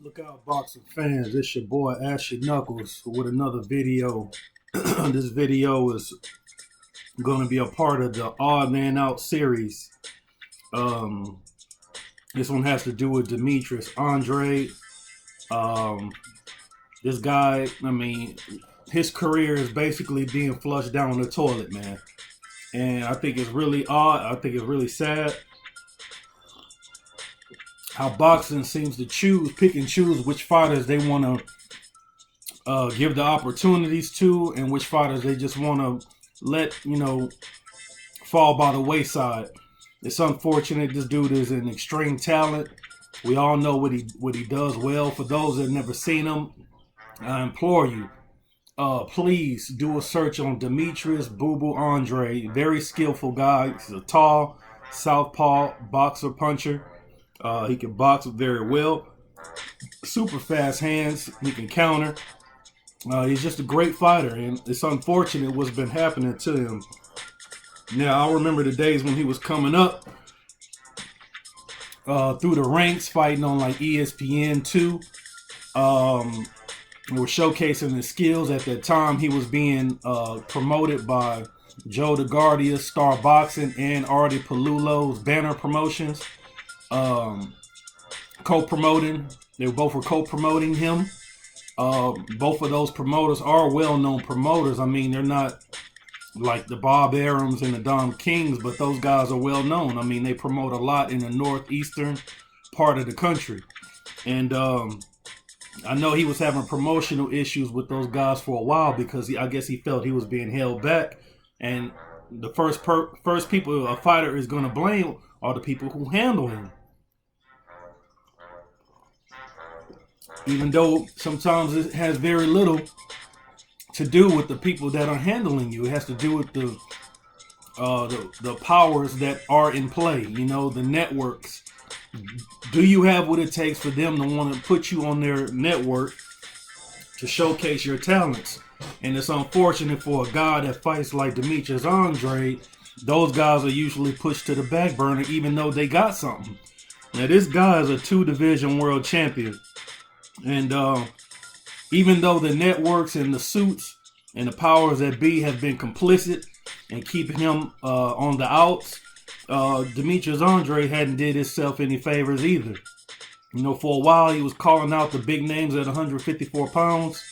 Look out, boxing fans. It's your boy Ashley Knuckles with another video. This video is going to be a part of the Odd Man Out series. Um, this one has to do with Demetrius Andrade. This guy, his career is basically being flushed down the toilet, man. And I think it's really odd. I think it's really sad how boxing seems to pick and choose which fighters they want to give the opportunities to, and which fighters they just want to let, fall by the wayside. It's unfortunate. This dude is an extreme talent. We all know what he does well. For those that have never seen him, I implore you, please do a search on Demetrius Boo Boo Andrade. Very skillful guy. He's a tall southpaw boxer puncher. He can box very well. Super fast hands. He can counter. He's just a great fighter, and it's unfortunate what's been happening to him. Now, I remember the days when he was coming up through the ranks, fighting on like ESPN2. Were showcasing his skills. At that time, he was being promoted by Joe DeGuardia, Star Boxing, and Artie Palulo's Banner Promotions. Co-promoting. They both were co-promoting him. Both of those promoters are well-known promoters. I mean, they're not like the Bob Arums and the Don Kings, but those guys are well-known. I mean, they promote a lot in the northeastern part of the country. And I know he was having promotional issues with those guys for a while because I guess he felt he was being held back. And the first people a fighter is going to blame are the people who handle him. Even though sometimes it has very little to do with the people that are handling you. It has to do with the powers that are in play, the networks. Do you have what it takes for them to want to put you on their network to showcase your talents? And it's unfortunate for a guy that fights like Demetrius Andrade. Those guys are usually pushed to the back burner even though they got something. Now, this guy is a 2-division world champion. And even though the networks and the suits and the powers that be have been complicit in keeping him on the outs, Demetrius Andrade hadn't did himself any favors either. For a while he was calling out the big names at 154 pounds,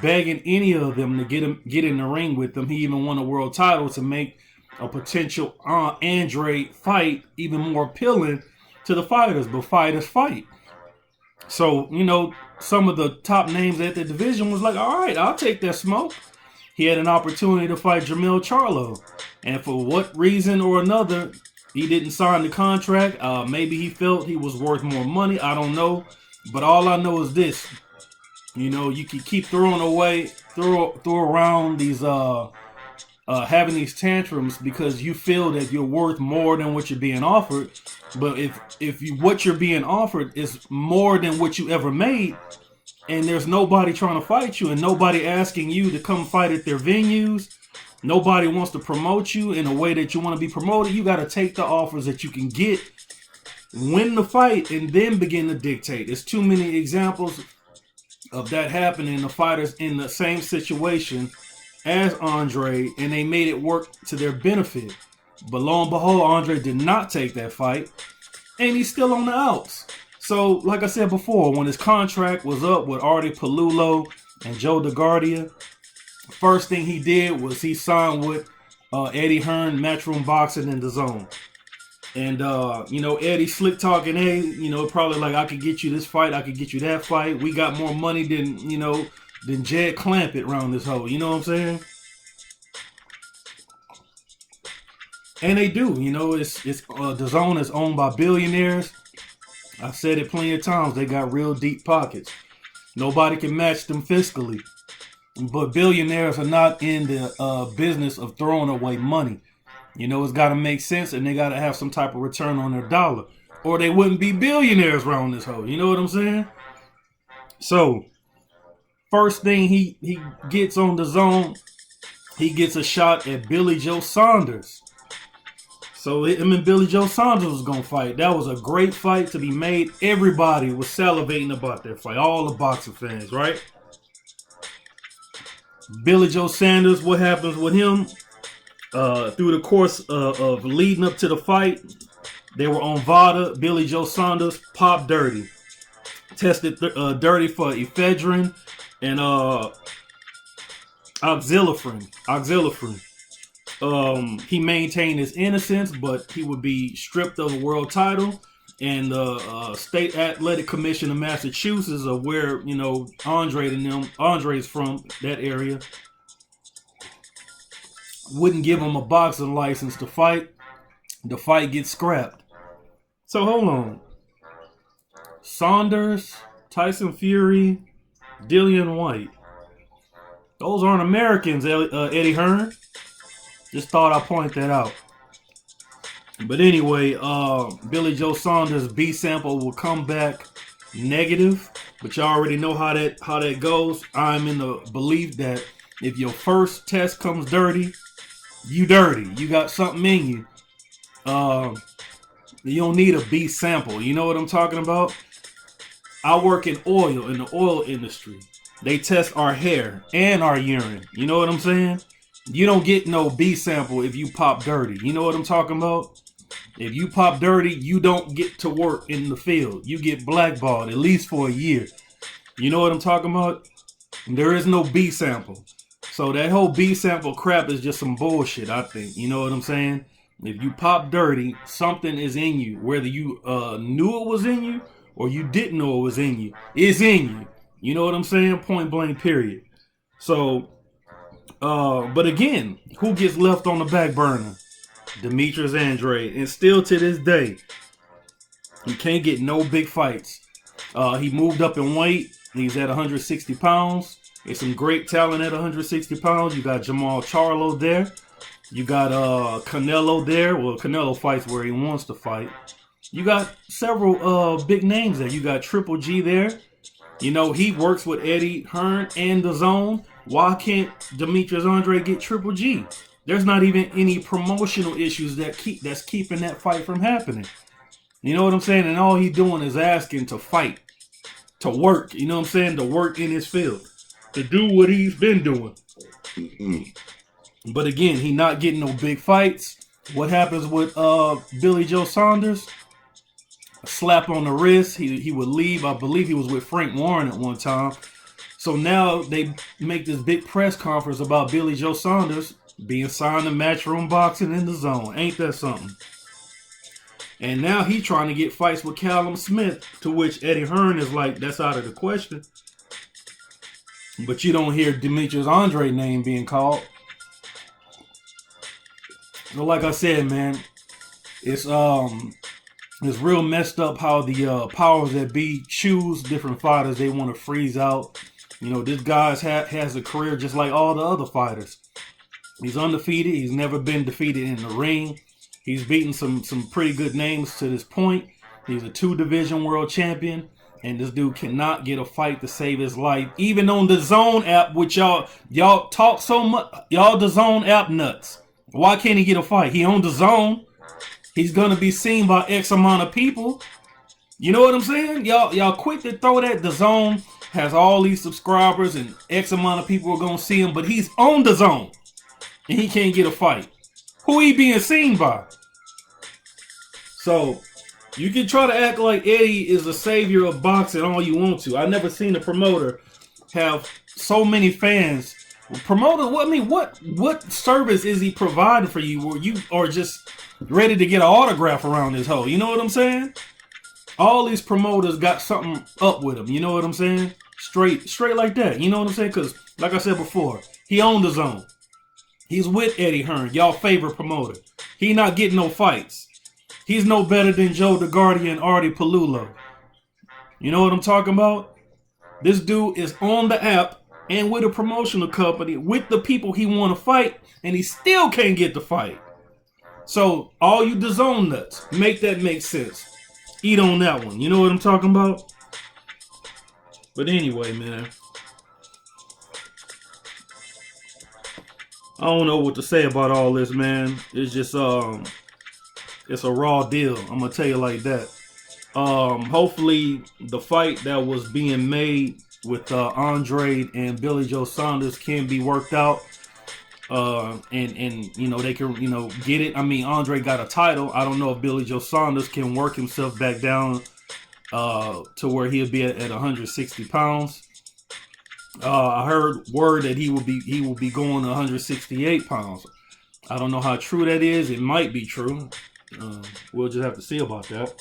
begging any of them to get in the ring with them. He even won a world title to make a potential Andrade fight even more appealing to the fighters. But fighters fight. So, some of the top names at the division was like, all right, I'll take that smoke. He had an opportunity to fight Jermell Charlo. And for what reason or another, he didn't sign the contract. Maybe he felt he was worth more money. I don't know. But all I know is this. You can keep throw around these, having these tantrums because you feel that you're worth more than what you're being offered. But if what you're being offered is more than what you ever made, and there's nobody trying to fight you and nobody asking you to come fight at their venues, nobody wants to promote you in a way that you want to be promoted, you got to take the offers that you can get, win the fight, and then begin to dictate. There's too many examples of that happening. The fighters in the same situation as Andre, and they made it work to their benefit. But lo and behold, Andre did not take that fight, and he's still on the outs. So, like I said before, when his contract was up with Artie Palulo and Joe DeGuardia, first thing he did was he signed with Eddie Hearn, Matchroom Boxing, and DAZN. And, Eddie slick talking, hey, probably like, I could get you this fight, I could get you that fight. We got more money than Jed Clampett around this hole. You know what I'm saying? And they do. DAZN is owned by billionaires. I've said it plenty of times. They got real deep pockets. Nobody can match them fiscally. But billionaires are not in the business of throwing away money. It's got to make sense, and they got to have some type of return on their dollar, or they wouldn't be billionaires around this hole. You know what I'm saying? So, first thing he gets on DAZN, he gets a shot at Billy Joe Saunders. So him and Billy Joe Saunders was gonna fight. That was a great fight to be made. Everybody was salivating about that fight. All the boxing fans, right? Billy Joe Sanders, what happens with him? Through the course of leading up to the fight, they were on VADA. Billy Joe Saunders popped dirty. Tested dirty for ephedrine and oxylifrin. He maintained his innocence, but he would be stripped of a world title. And the State Athletic Commission of Massachusetts, of where Andre's from, that area, wouldn't give him a boxing license to fight. The fight gets scrapped. So hold on. Saunders, Tyson Fury, Dillian White. Those aren't Americans, Eddie Hearn. Just thought I'd point that out. But anyway, Billy Joe Saunders' B sample will come back negative. But you already know how that goes. I'm in the belief that if your first test comes dirty, you dirty. You got something in you. You don't need a B sample. You know what I'm talking about? I work in the oil industry. They test our hair and our urine. You know what I'm saying? You don't get no B sample if you pop dirty. You know what I'm talking about? If you pop dirty, you don't get to work in the field. You get blackballed at least for a year. You know what I'm talking about? There is no B sample. So that whole B sample crap is just some bullshit, I think. You know what I'm saying? If you pop dirty, something is in you. Whether you knew it was in you or you didn't know it was in you, it's in you. You know what I'm saying? Point blank, period. So, but again, who gets left on the back burner? Demetrius Andrade. And still to this day, he can't get no big fights. He moved up in weight. He's at 160 pounds. There's some great talent at 160 pounds. You got Jamal Charlo there. You got Canelo there. Well, Canelo fights where he wants to fight. You got several big names there. You got Triple G there. You know, he works with Eddie Hearn and the Zone. Why can't Demetrius Andrade get Triple G? There's not even any promotional issues that's keeping that fight from happening. You know what I'm saying? And all he's doing is asking to fight, to work. You know what I'm saying? To work in his field, to do what he's been doing. But again, he not getting no big fights. What happens with Billy Joe Saunders? A slap on the wrist. He would leave. I believe he was with Frank Warren at one time. So now they make this big press conference about Billy Joe Saunders being signed to Matchroom Boxing in the Zone. Ain't that something? And now he trying to get fights with Callum Smith, to which Eddie Hearn is like, that's out of the question. But you don't hear Demetrius Andrade name being called. So like I said, man, it's real messed up how the powers that be choose different fighters they want to freeze out. You know, this guy has a career just like all the other fighters. He's undefeated. He's never been defeated in the ring. He's beaten some pretty good names to this point. He's a 2-division world champion. And this dude cannot get a fight to save his life. Even on the Zone app, which y'all talk so much. Y'all the Zone app nuts. Why can't he get a fight? He on the Zone. He's going to be seen by X amount of people. You know what I'm saying? Y'all quick to throw that. The Zone has all these subscribers and X amount of people are going to see him. But he's on the Zone. And he can't get a fight. Who he being seen by? So, you can try to act like Eddie is the savior of boxing all you want to. I never seen a promoter have so many fans. Promoter, what service is he providing for you where you are just ready to get an autograph around this hoe? You know what I'm saying? All these promoters got something up with them. You know what I'm saying? Straight like that. You know what I'm saying? Because, like I said before, he owned the Zone. He's with Eddie Hearn, y'all favorite promoter. He not getting no fights. He's no better than Joe DeGuardia and Artie Palullo. You know what I'm talking about? This dude is on the app and with a promotional company with the people he want to fight, and he still can't get the fight. So, all you DAZN nuts, make that make sense. Eat on that one. You know what I'm talking about? But anyway, man. I don't know what to say about all this, man. It's just, It's a raw deal. I'm gonna tell you like that. Hopefully the fight that was being made with Andrade and Billy Joe Saunders can be worked out. And you know, they can, you know, get it. I mean, Andre got a title. I don't know if Billy Joe Saunders can work himself back down to where he'll be at 160 pounds. I heard word that he will be going 168 pounds. I don't know how true that is. It might be true. We'll just have to see about that.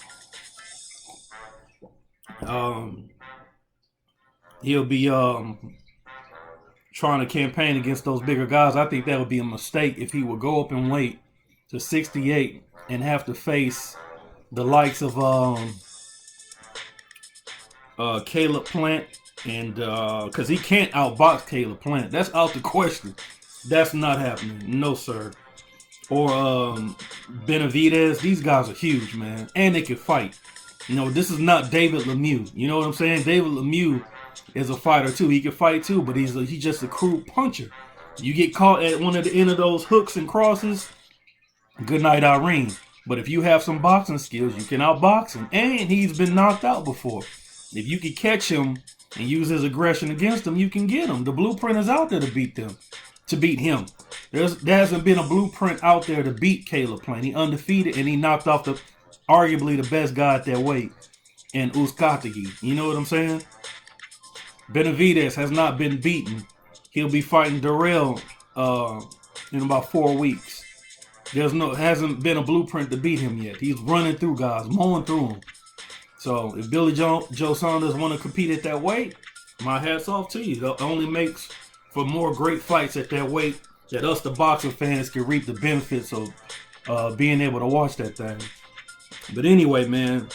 He'll be trying to campaign against those bigger guys. I think that would be a mistake if he would go up in weight to 68 and have to face the likes of Caleb Plant, and because he can't outbox Caleb Plant. That's out the question. That's not happening. No, sir. Or Benavidez. These guys are huge, man, and they can fight. You know, this is not David Lemieux. You know what I'm saying? David Lemieux is a fighter too. He can fight too, but he's just a crude puncher. You get caught at one of the end of those hooks and crosses, good night, Irene. But if you have some boxing skills, you can outbox him. And he's been knocked out before. If you can catch him and use his aggression against him, you can get him. The blueprint is out there to beat him. There hasn't been a blueprint out there to beat Caleb Plant. He undefeated, and he knocked off arguably the best guy at that weight in Uzcategui. You know what I'm saying? Benavidez has not been beaten. He'll be fighting Darrell in about 4 weeks. Hasn't been a blueprint to beat him yet. He's running through guys, mowing through them. So if Billy Joe Saunders want to compete at that weight, my hat's off to you. It only makes for more great fights at that weight that us, the boxing fans, can reap the benefits of being able to watch that thing. But anyway, man,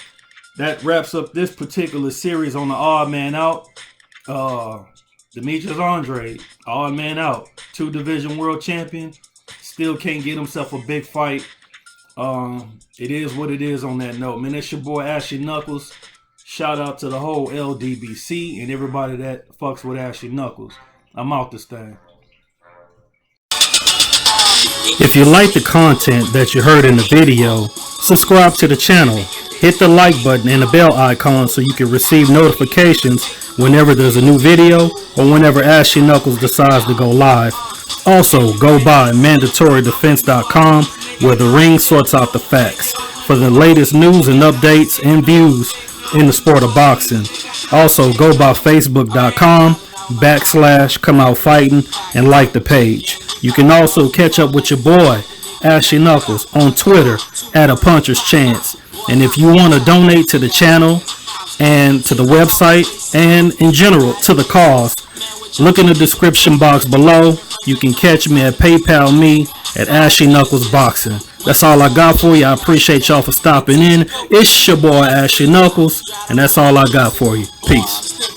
that wraps up this particular series on the Odd Man Out. Demetrius Andrade, Odd Man Out, 2-division world champion, still can't get himself a big fight. It is what it is on that note, man. It's your boy Ashley Knuckles. Shout out to the whole LDBC and everybody that fucks with Ashley Knuckles. I'm out this thing. If you like the content that you heard in the video, subscribe to the channel. Hit the like button and the bell icon so you can receive notifications whenever there's a new video or whenever Ashley Knuckles decides to go live. Also, go by MandatoryDefense.com where the ring sorts out the facts for the latest news and updates and views in the sport of boxing. Also, go by Facebook.com/Come Out Fighting and like the page. You can also catch up with your boy Ashley Knuckles on Twitter at A Puncher's Chance. And if you want to donate to the channel and to the website and in general to the cause, look in the description box below. You can catch me at PayPal me at Ashley Knuckles Boxing. That's all I got for you. I appreciate y'all for stopping in. It's your boy Ashley Knuckles, and that's all I got for you. Peace.